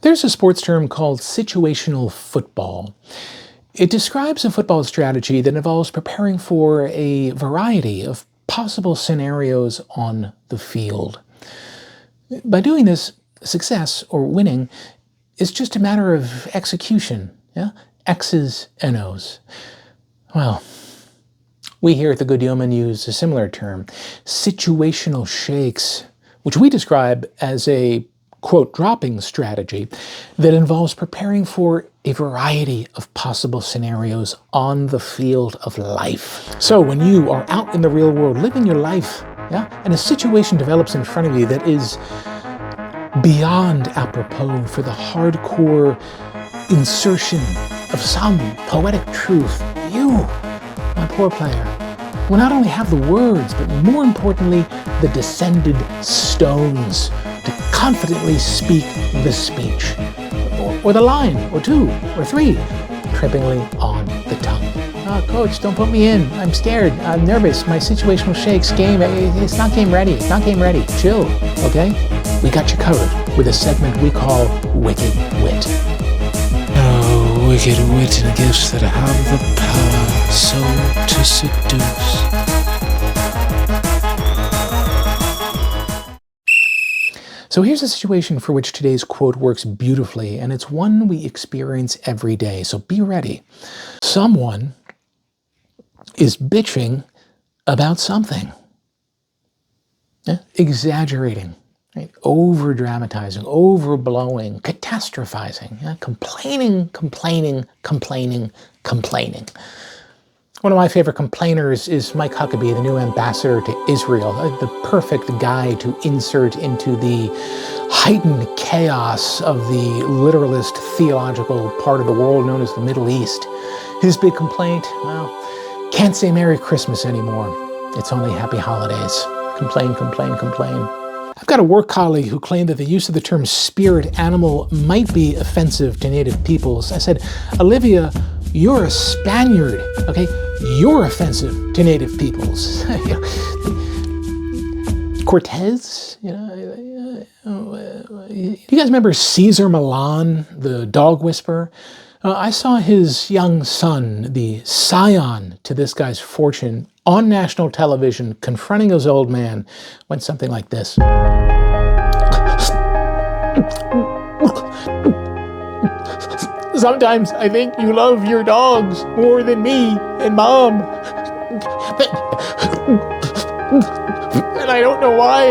There's a sports term called situational football. It describes a football strategy that involves preparing for a variety of possible scenarios on the field. By doing this, success or winning is just a matter of execution, yeah? X's and O's. Well, we here at the Good Yeoman use a similar term, situational shakes, which we describe as a quote-dropping strategy that involves preparing for a variety of possible scenarios on the field of life. So when you are out in the real world living your life, yeah, and a situation develops in front of you that is beyond apropos for the hardcore insertion of some poetic truth, you, my poor player, will not only have the words, but more importantly, the descended stones to confidently speak the speech, or the line, or two, or three, trippingly on the tongue. Oh, coach, don't put me in. I'm scared. I'm nervous. My situational shakes game, it's not game ready. It's not game ready. Chill, okay? We got you covered with a segment we call Wicked Wit. Oh, wicked wit and gifts that have the power so to seduce. So here's a situation for which today's quote works beautifully, and it's one we experience every day, so be ready. Someone is bitching about something. Yeah? Exaggerating, right? Over-dramatizing, overblowing, catastrophizing, yeah? Complaining. One of my favorite complainers is Mike Huckabee, the new ambassador to Israel, the perfect guy to insert into the heightened chaos of the literalist theological part of the world known as the Middle East. His big complaint, well, can't say Merry Christmas anymore. It's only Happy Holidays. Complain. I've got a work colleague who claimed that the use of the term spirit animal might be offensive to native peoples. I said, Olivia, you're a Spaniard, okay? You're offensive to native peoples. Cortez, you guys remember Caesar Milan, the dog whisperer? I saw his young son, the scion to this guy's fortune, on national television, confronting his old man, went something like this. Sometimes I think you love your dogs more than me and Mom. And I don't know why.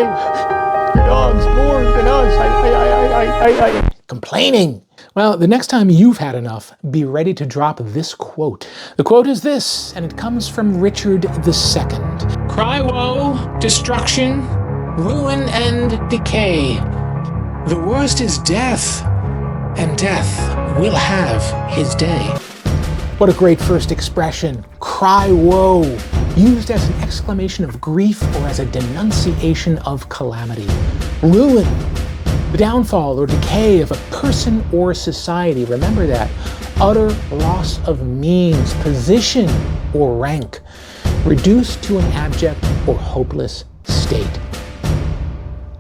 Your dogs more than us. I complaining. Well, the next time you've had enough, be ready to drop this quote. The quote is this, and it comes from Richard II. Cry woe, destruction, ruin and decay. The worst is death, and death will have his day. What a great first expression, cry woe, used as an exclamation of grief or as a denunciation of calamity. Ruin, the downfall or decay of a person or society. Remember that. Utter loss of means, position, or rank, reduced to an abject or hopeless state.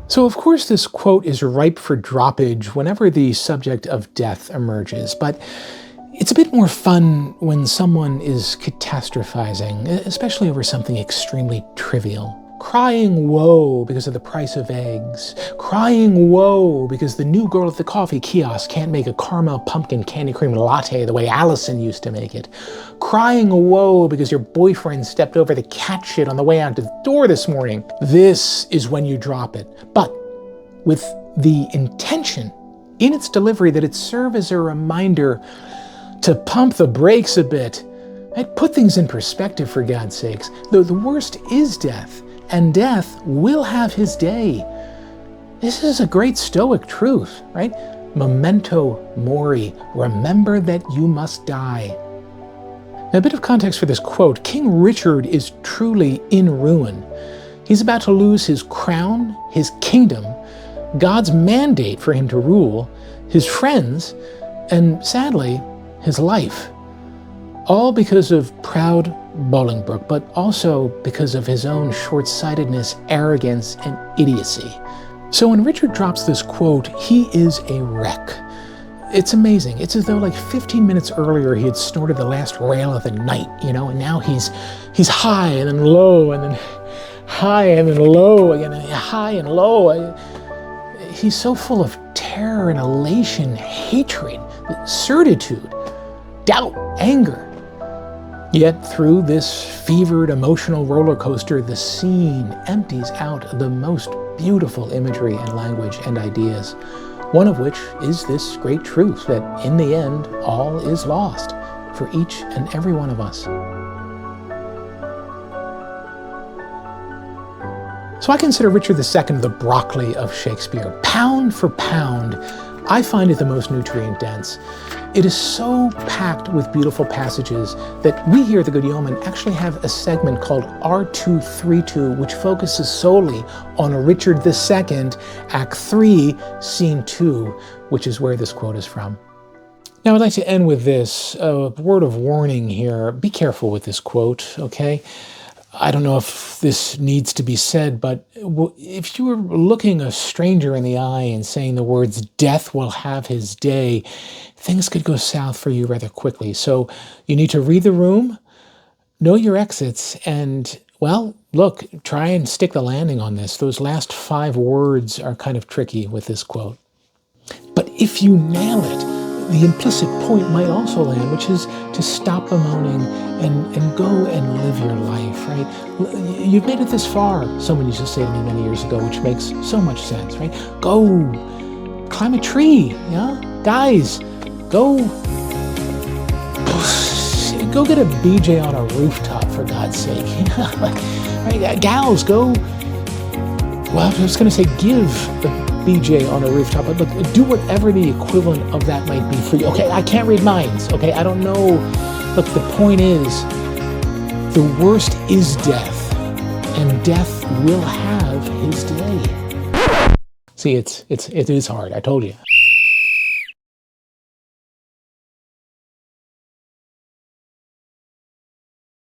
So of course this quote is ripe for droppage whenever the subject of death emerges, but it's a bit more fun when someone is catastrophizing, especially over something extremely trivial. Crying woe because of the price of eggs. Crying woe because the new girl at the coffee kiosk can't make a caramel pumpkin candy cream latte the way Allison used to make it. Crying woe because your boyfriend stepped over the cat shit on the way out the door this morning. This is when you drop it. But with the intention in its delivery that it serve as a reminder to pump the brakes a bit. Right? Put things in perspective, for God's sakes. Though the worst is death, and death will have his day. This is a great Stoic truth, right? Memento mori, remember that you must die. Now, a bit of context for this quote. King Richard is truly in ruin. He's about to lose his crown, his kingdom, God's mandate for him to rule, his friends, and sadly, his life. All because of proud Bolingbroke, but also because of his own short-sightedness, arrogance, and idiocy. So when Richard drops this quote, he is a wreck. It's amazing. It's as though like 15 minutes earlier he had snorted the last rail of the night, you know, and now he's high and then low and then high and then low again, and high and low. He's so full of terror and elation, hatred, certitude, doubt, anger. Yet through this fevered emotional roller coaster, the scene empties out the most beautiful imagery and language and ideas. One of which is this great truth that in the end, all is lost for each and every one of us. So I consider Richard II the broccoli of Shakespeare. Pound for pound, I find it the most nutrient dense. It is so packed with beautiful passages that we here at the Good Yeoman actually have a segment called R232, which focuses solely on Richard II, Act 3, Scene 2, which is where this quote is from. Now I'd like to end with this, a word of warning here. Be careful with this quote, okay? I don't know if this needs to be said, but if you were looking a stranger in the eye and saying the words, "Death will have his day," things could go south for you rather quickly. So you need to read the room, know your exits, and, well, look, try and stick the landing on this. Those last 5 words are kind of tricky with this quote. But if you nail it, the implicit point might also land, which is to stop bemoaning and go and live your life, right? You've made it this far, someone used to say to me many years ago, which makes so much sense, right? Go climb a tree, yeah? Guys, go get a BJ on a rooftop, for God's sake. Right? Gals, go, well, I was going to say give the BJ on a rooftop, but look, do whatever the equivalent of that might be for you. Okay, I can't read minds, okay? I don't know. Look, the point is, the worst is death, and death will have his day. See, it is hard, I told you.